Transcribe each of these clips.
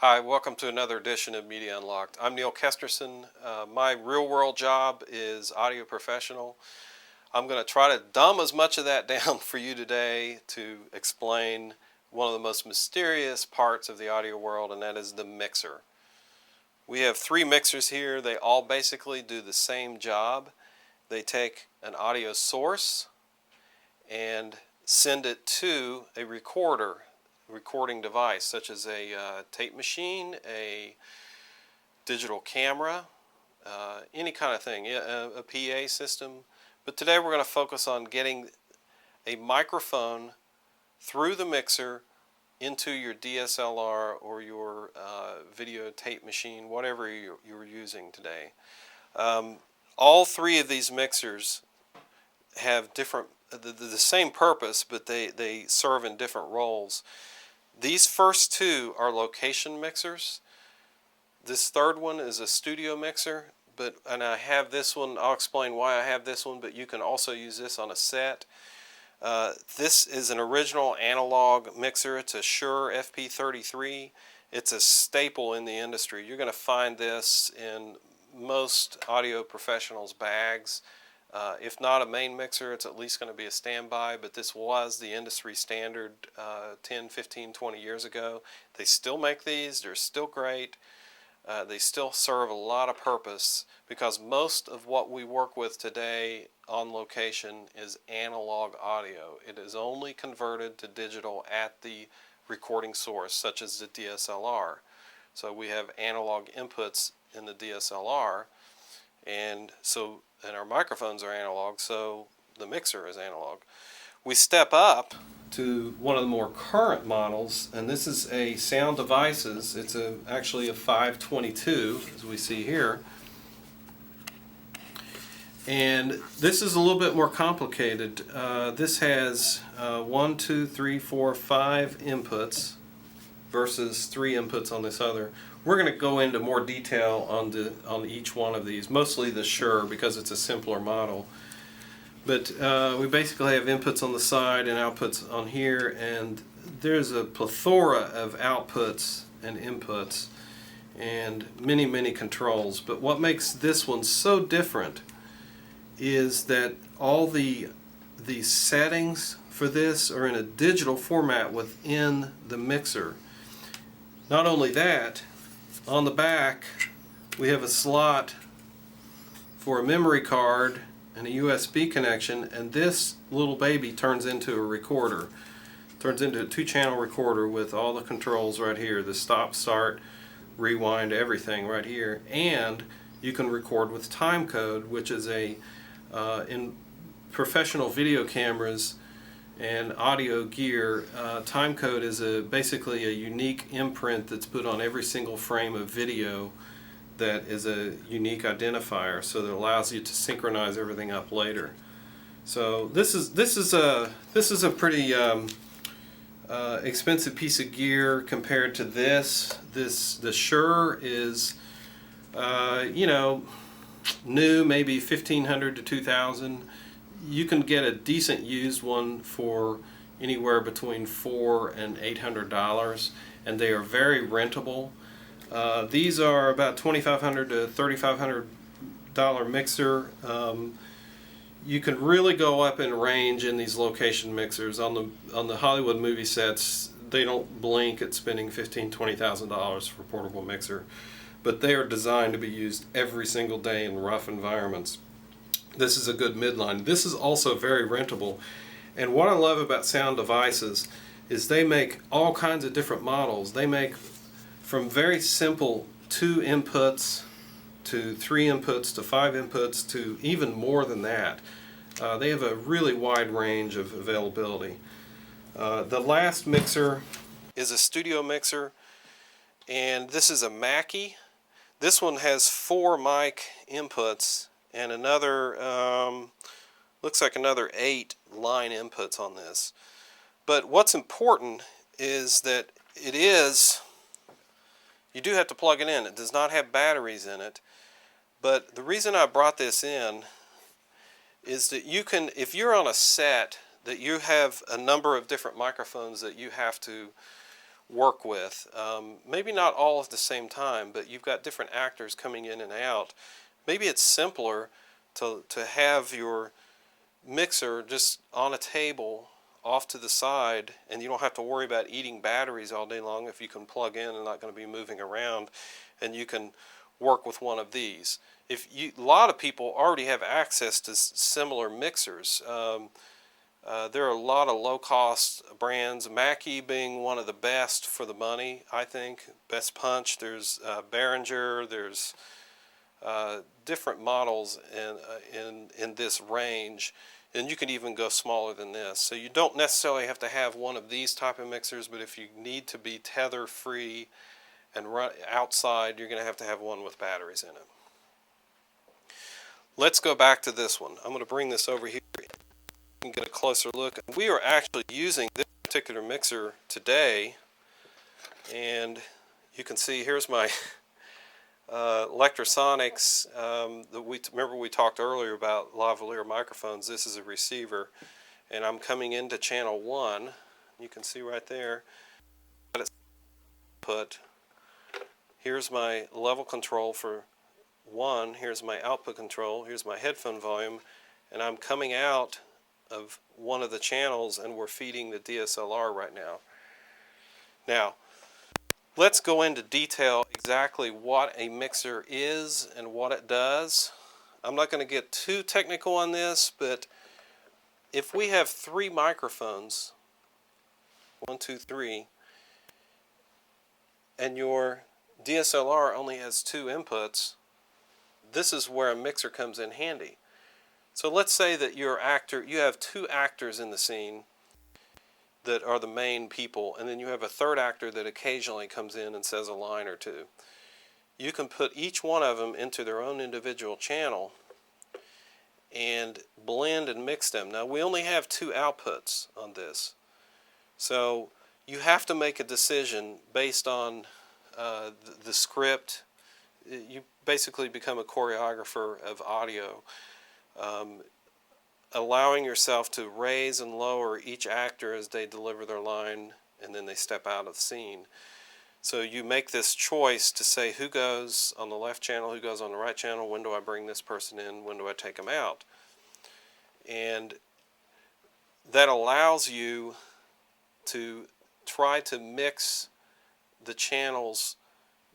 Hi, welcome to another edition of Media Unlocked. I'm Neil Kesterson. My real world job is audio professional. I'm going to try to dumb as much of that down for you today to explain one of the most mysterious parts of the audio world, and that is the mixer. We have three mixers here. They all basically do the same job. They take an audio source and send it to a recording device such as a tape machine, a digital camera, any kind of thing, a PA system. But today we're going to focus on getting a microphone through the mixer into your DSLR or your video tape machine, whatever you're using today. All three of these mixers have different, the same purpose, but they serve in different roles. These first two are location mixers. This third one is a studio mixer, and I have this one. I'll explain why I have this one, but you can also use this on a set. This is an original analog mixer. It's a Shure FP33. It's a staple in the industry. You're going to find this in most audio professionals' bags. If not a main mixer, it's at least going to be a standby, but this was the industry standard 10, 15, 20 years ago. They still make these. They're still great. They still serve a lot of purpose because most of what we work with today on location is analog audio. It is only converted to digital at the recording source, such as the DSLR. So we have analog inputs in the DSLR, and our microphones are analog, so the mixer is analog. We step up to one of the more current models, and this is a Sound Devices. It's actually a 522, as we see here. And this is a little bit more complicated. This has 1, 2, 3, 4, 5 inputs versus 3 inputs on this other. We're going to go into more detail on each one of these, mostly the Shure because it's a simpler model. But we basically have inputs on the side and outputs on here, and there's a plethora of outputs and inputs and many, many controls. But what makes this one so different is that all the settings for this are in a digital format within the mixer. Not only that, on the back we have a slot for a memory card and a USB connection, and this little baby turns into a recorder. Turns into a 2-channel recorder with all the controls right here, the stop, start, rewind, everything right here. And you can record with time code, which is in professional video cameras and audio gear, time code is basically a unique imprint that's put on every single frame of video that is a unique identifier, so that allows you to synchronize everything up later. So this is a pretty expensive piece of gear compared to this. The Shure is new, maybe $1,500 to $2,000. You can get a decent used one for anywhere between $400 and $800, and they are very rentable. These are about $2,500 to $3,500 mixer. You can really go up in range in these location mixers. On the Hollywood movie sets, they don't blink at spending $15,000 to $20,000 for a portable mixer, but they are designed to be used every single day in rough environments. This is a good midline. This is also very rentable, and what I love about Sound Devices is they make all kinds of different models. They make from very simple 2 inputs to 3 inputs to 5 inputs to even more than that. They have a really wide range of availability. The last mixer is a studio mixer, and this is a Mackie. This one has 4 mic inputs and another, looks like another 8 line inputs on this. But what's important is that you do have to plug it in. It does not have batteries in it. But the reason I brought this in is that you can, if you're on a set that you have a number of different microphones that you have to work with. Maybe not all at the same time, but you've got different actors coming in and out. Maybe it's simpler to have your mixer just on a table off to the side, and you don't have to worry about eating batteries all day long if you can plug in and not going to be moving around, and you can work with one of these. A lot of people already have access to similar mixers. There are a lot of low-cost brands, Mackie being one of the best for the money, I think. Best Punch, there's Behringer, there's different models in this range, and you can even go smaller than this. So you don't necessarily have to have one of these type of mixers, but if you need to be tether free and run outside, you're going to have one with batteries in it. Let's go back to this one. I'm going to bring this over here and get a closer look. We are actually using this particular mixer today, and you can see here's my Electrosonics. Remember we talked earlier about lavalier microphones. This is a receiver, and I'm coming into channel 1. You can see right there. Here's my level control for 1. Here's my output control. Here's my headphone volume, and I'm coming out of one of the channels, and we're feeding the DSLR right now. Now, let's go into detail exactly what a mixer is and what it does. I'm not going to get too technical on this, but if we have 3 microphones, 1, 2, 3, and your DSLR only has 2 inputs, this is where a mixer comes in handy. So let's say that you have 2 actors in the scene that are the main people, and then you have a third actor that occasionally comes in and says a line or two. You can put each one of them into their own individual channel and blend and mix them. Now we only have 2 outputs on this, so you have to make a decision based on the script. You basically become a choreographer of audio, allowing yourself to raise and lower each actor as they deliver their line and then they step out of the scene. So you make this choice to say who goes on the left channel, who goes on the right channel, when do I bring this person in, when do I take them out. And that allows you to try to mix the channels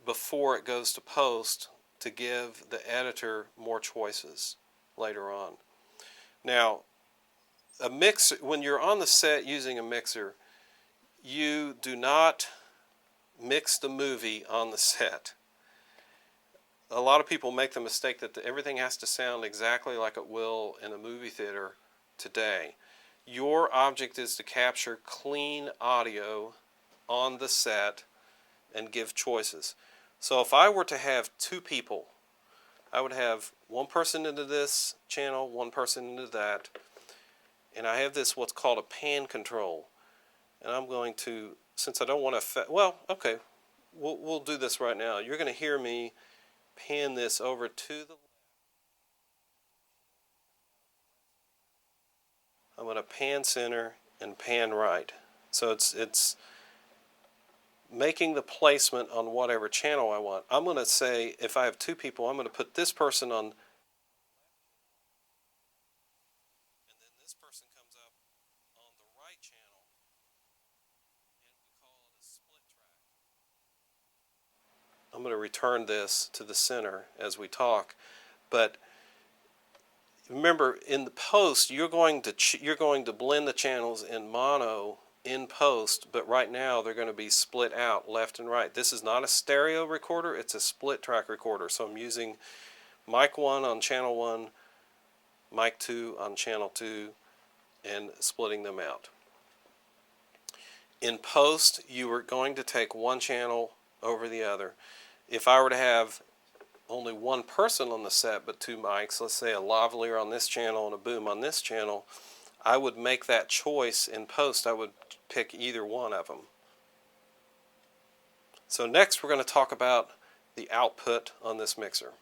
before it goes to post to give the editor more choices later on. Now, a mixer, when you're on the set using a mixer, you do not mix the movie on the set. A lot of people make the mistake that everything has to sound exactly like it will in a movie theater today. Your object is to capture clean audio on the set and give choices. So if I were to have 2 people, I would have one person into this channel, one person into that, and I have this what's called a pan control. And I'm going to, since I don't want to, okay, we'll do this right now. You're going to hear me pan this over to the left. I'm going to pan center and pan right. So it's making the placement on whatever channel I want. I'm going to say, if I have 2 people, I'm going to put this person on, and then this person comes up on the right channel, and we call it a split track. I'm going to return this to the center as we talk, but remember, in the post, you're going to blend the channels in mono in post, but right now they're going to be split out left and right. This is not a stereo recorder, it's a split track recorder. So I'm using mic 1 on channel 1, mic 2 on channel 2, and splitting them out. In post, you are going to take one channel over the other. If I were to have only one person on the set but 2 mics, let's say a lavalier on this channel and a boom on this channel, I would make that choice in post. I would pick either one of them. So next we're going to talk about the output on this mixer.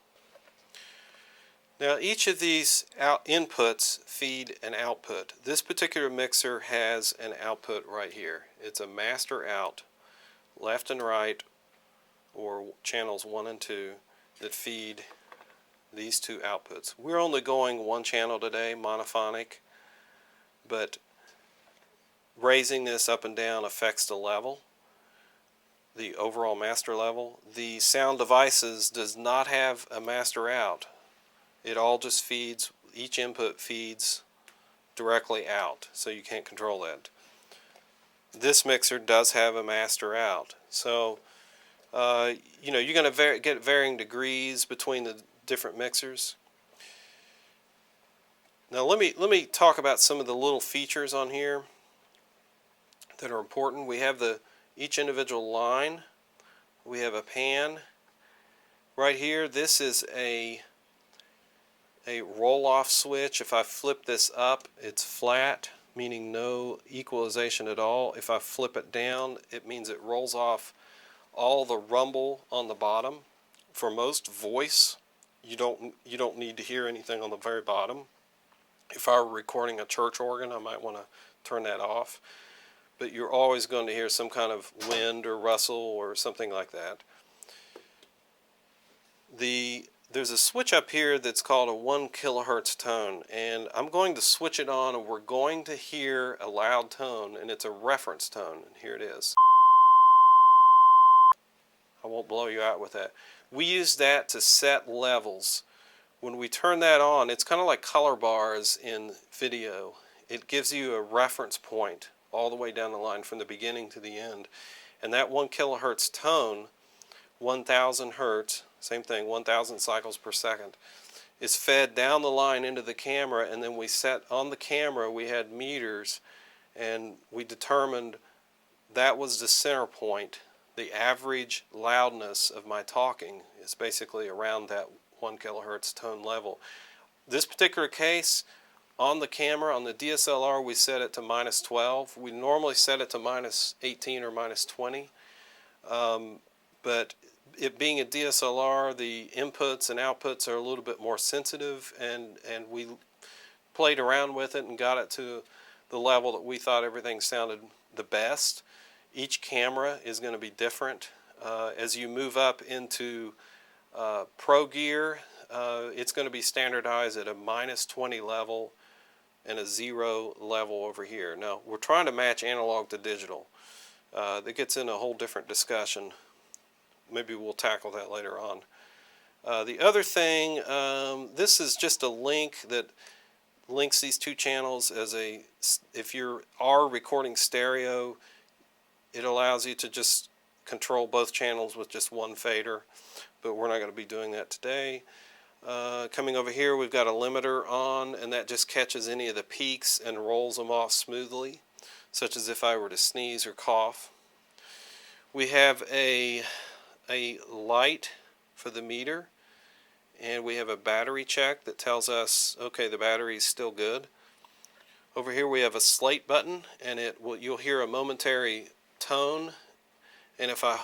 Now each of these inputs feed an output. This particular mixer has an output right here. It's a master out. left and right, or channels 1 and 2, that feed these two outputs. We're only going one channel today, monophonic, but raising this up and down affects the level, the overall master level. The Sound Devices does not have a master out. It all just feeds, each input feeds directly out, so you can't control that. This mixer does have a master out, so you know, you're going to get varying degrees between the different mixers. Now let me talk about some of the little features on here that are important. We have each individual line. We have a pan right here. This is a roll-off switch. If I flip this up, it's flat, meaning no equalization at all. If I flip it down, it means it rolls off all the rumble on the bottom. For most voice, you don't need to hear anything on the very bottom. If I were recording a church organ, I might want to turn that off. But you're always going to hear some kind of wind or rustle or something like that. There's a switch up here that's called a 1 kilohertz tone, and I'm going to switch it on, and we're going to hear a loud tone, and it's a reference tone, and here it is. I won't blow you out with that. We use that to set levels. When we turn that on, it's kind of like color bars in video. It gives you a reference point all the way down the line from the beginning to the end. And that 1 kilohertz tone, 1000 hertz, same thing, 1000 cycles per second, is fed down the line into the camera, and then we set on the camera, we had meters, and we determined that was the center point. The average loudness of my talking is basically around that 1 kilohertz tone level. This particular case, on the camera, on the DSLR, we set it to -12. We normally set it to -18 or -20. But it being a DSLR, the inputs and outputs are a little bit more sensitive, and we played around with it and got it to the level that we thought everything sounded the best. Each camera is going to be different. As you move up into Pro gear, it's going to be standardized at a -20 level and a 0 level over here. Now, we're trying to match analog to digital. That gets in a whole different discussion. Maybe we'll tackle that later on. The other thing, this is just a link that links these two channels if you are recording stereo, it allows you to just control both channels with just one fader, but we're not going to be doing that today. Coming over here, we've got a limiter on, and that just catches any of the peaks and rolls them off smoothly, such as if I were to sneeze or cough. We have a light for the meter, and we have a battery check that tells us, okay, the battery is still good. Over here we have a slate button, and you'll hear a momentary tone, and if okay,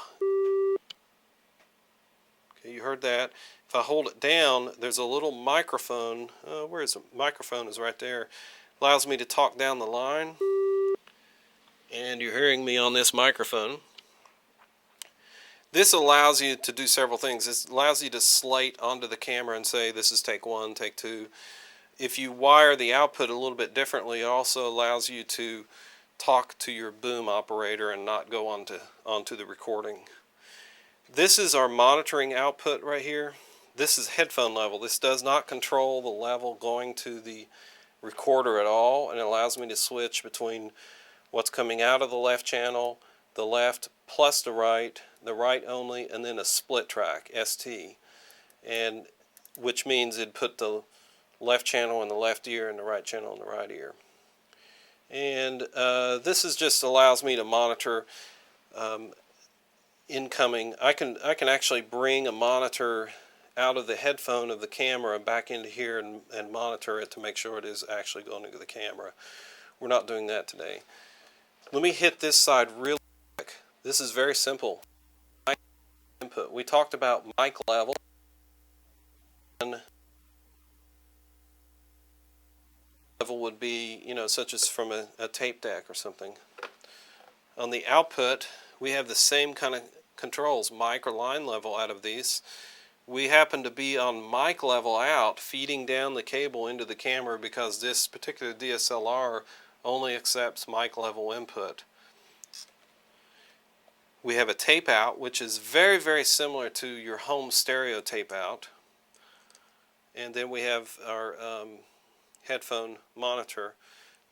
you heard that. If I hold it down, there's a little microphone. Where is the microphone? Is right there. Allows me to talk down the line, and you're hearing me on this microphone. This allows you to do several things. This allows you to slate onto the camera and say this is take 1, take 2. If you wire the output a little bit differently, it also allows you to talk to your boom operator and not go onto the recording. This is our monitoring output right here. This is headphone level. This does not control the level going to the recorder at all, and it allows me to switch between what's coming out of the left channel, the left plus the right only, and then a split track, ST, and which means it'd put the left channel in the left ear and the right channel in the right ear. And this is just allows me to monitor incoming. I can actually bring a monitor out of the headphone of the camera back into here and monitor it to make sure it is actually going into the camera. We're not doing that today. Let me hit this side really quick. This is very simple. Input. We talked about mic level. And level would be, such as from a tape deck or something. On the output, we have the same kind of controls, mic or line level out of these. We happen to be on mic level out, feeding down the cable into the camera because this particular DSLR only accepts mic level input. We have a tape out, which is very, very similar to your home stereo tape out. And then we have our headphone monitor.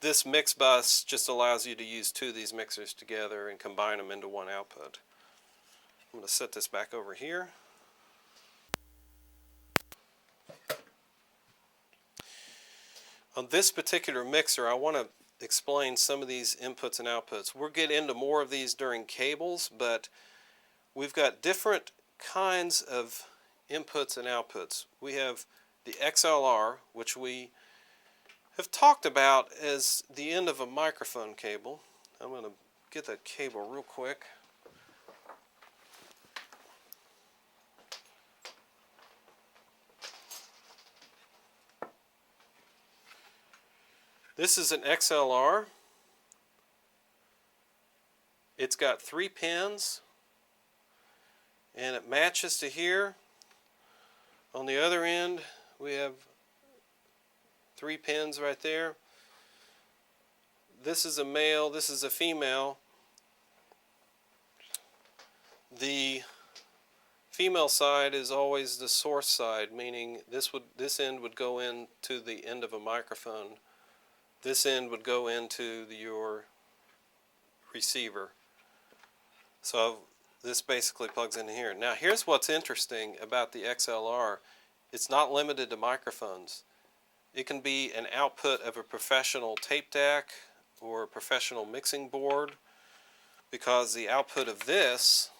This mix bus just allows you to use two of these mixers together and combine them into one output. I'm going to set this back over here. On this particular mixer, I want to explain some of these inputs and outputs. We'll get into more of these during cables, but we've got different kinds of inputs and outputs. We have the XLR, which we have talked about as the end of a microphone cable. I'm going to get that cable real quick. This is an XLR. It's got 3 pins and it matches to here. On the other end we have 3 pins right there. This is a male, this is a female. The female side is always the source side, meaning this end would go into the end of a microphone. This end would go into your receiver. So this basically plugs in here. Now here's what's interesting about the XLR. It's not limited to microphones. It can be an output of a professional tape deck or a professional mixing board, because the output of this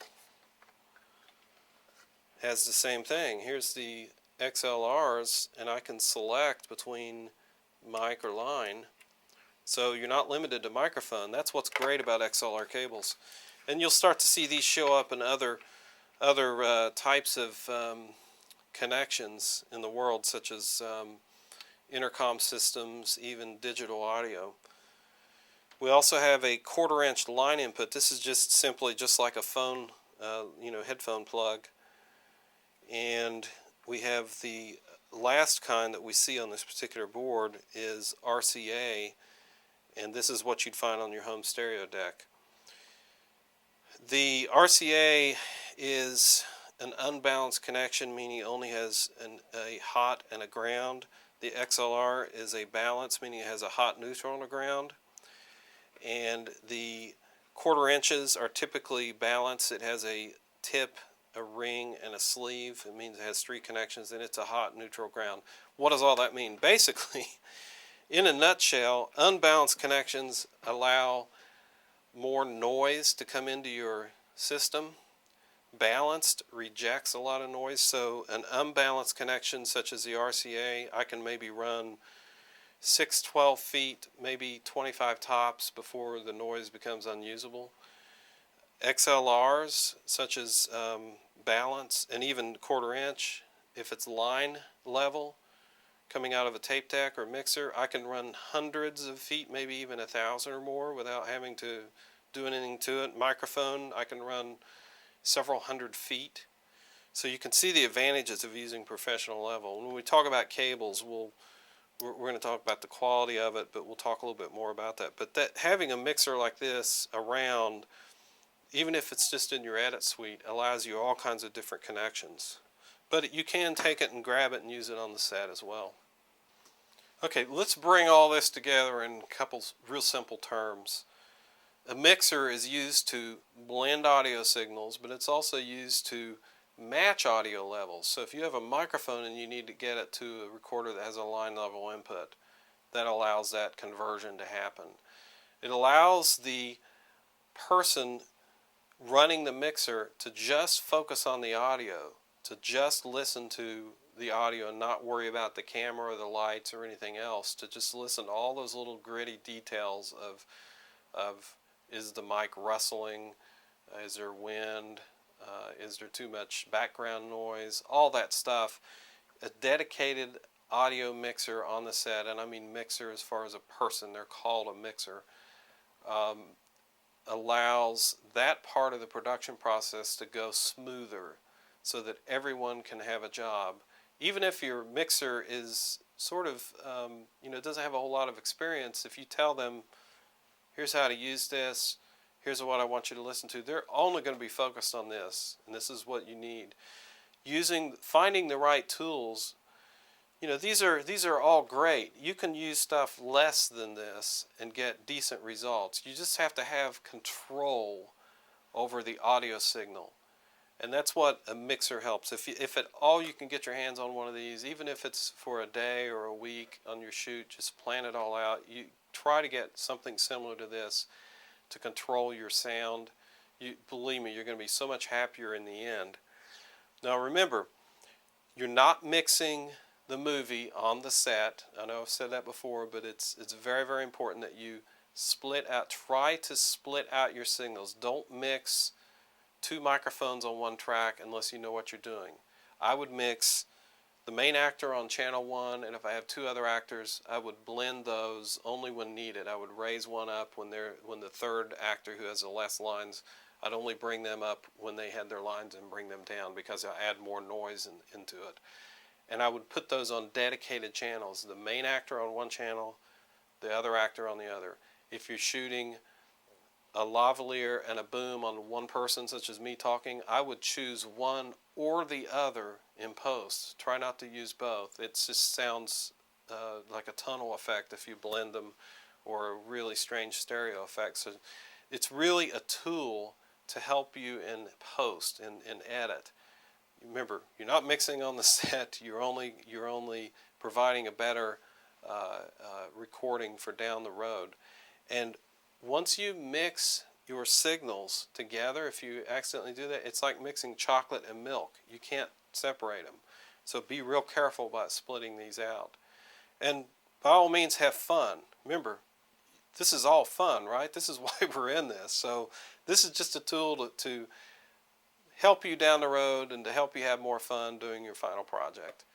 has the same thing. Here's the XLRs, and I can select between mic or line. So you're not limited to microphone. That's what's great about XLR cables. And you'll start to see these show up in other types of connections in the world, such as intercom systems, even digital audio. We also have a 1/4 inch line input. This is just simply just like a phone, headphone plug. And we have the last kind that we see on this particular board is RCA, and this is what you'd find on your home stereo deck. The RCA is an unbalanced connection, meaning it only has a hot and a ground. The XLR is a balance, meaning it has a hot, neutral, and a ground. And the 1/4 inches are typically balanced. It has a tip, a ring, and a sleeve. It means it has 3 connections, and it's a hot, neutral, ground. What does all that mean? Basically, in a nutshell, unbalanced connections allow more noise to come into your system. Balanced rejects a lot of noise. So an unbalanced connection such as the RCA, I can maybe run 6-12 feet, maybe 25 tops before the noise becomes unusable. XLRs such as balance, and even 1/4 inch, if it's line level coming out of a tape deck or mixer, I can run hundreds of feet, maybe even 1,000 or more without having to do anything to it. Microphone, I can run several hundred feet. So you can see the advantages of using professional level. When we talk about cables, we're going to talk about the quality of it, but we'll talk a little bit more about that. But having a mixer like this around, even if it's just in your edit suite, allows you all kinds of different connections. But you can take it and grab it and use it on the set as well. Okay, let's bring all this together in a couple real simple terms. A mixer is used to blend audio signals, but it's also used to match audio levels. So if you have a microphone and you need to get it to a recorder that has a line level input, that allows that conversion to happen. It allows the person running the mixer to just focus on the audio, to just listen to the audio and not worry about the camera or the lights or anything else, to just listen to all those little gritty details of is the mic rustling, is there wind, is there too much background noise, all that stuff. A dedicated audio mixer on the set, and I mean mixer as far as a person, they're called a mixer, allows that part of the production process to go smoother so that everyone can have a job. Even if your mixer is sort of, doesn't have a whole lot of experience, if you tell them, here's how to use this, here's what I want you to listen to, they're only going to be focused on this, and this is what you need. Finding the right tools, these are all great. You can use stuff less than this and get decent results. You just have to have control over the audio signal. And that's what a mixer helps. If at all you can get your hands on one of these, even if it's for a day or a week on your shoot, just plan it all out. You try to get something similar to this to control your sound. Believe me, you're going to be so much happier in the end. Now remember, you're not mixing the movie on the set. I know I've said that before, but it's very, very important that you try to split out your signals. Don't mix two microphones on one track unless you know what you're doing. I would mix the main actor on channel 1, and if I have two other actors, I would blend those only when needed. I would raise one up when the third actor who has the less lines, I'd only bring them up when they had their lines and bring them down because I add more noise into it. And I would put those on dedicated channels. The main actor on one channel, the other actor on the other. If you're shooting a lavalier and a boom on one person, such as me talking, I would choose one or the other in post. Try not to use both. It just sounds like a tunnel effect if you blend them, or a really strange stereo effect. So it's really a tool to help you in post and edit. Remember, you're not mixing on the set. You're only providing a better recording for down the road. And once you mix your signals together, if you accidentally do that, it's like mixing chocolate and milk. You can't separate them. So be real careful about splitting these out. And by all means, have fun. Remember, this is all fun, right? This is why we're in this. So this is just a tool to help you down the road and to help you have more fun doing your final project.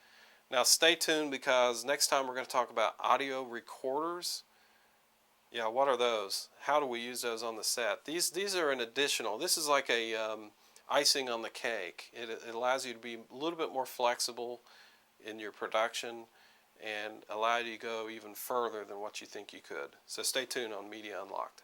Now stay tuned, because next time we're going to talk about audio recorders. Yeah, what are those? How do we use those on the set? These are an additional. This is like a icing on the cake. It allows you to be a little bit more flexible in your production and allow you to go even further than what you think you could. So stay tuned on Media Unlocked.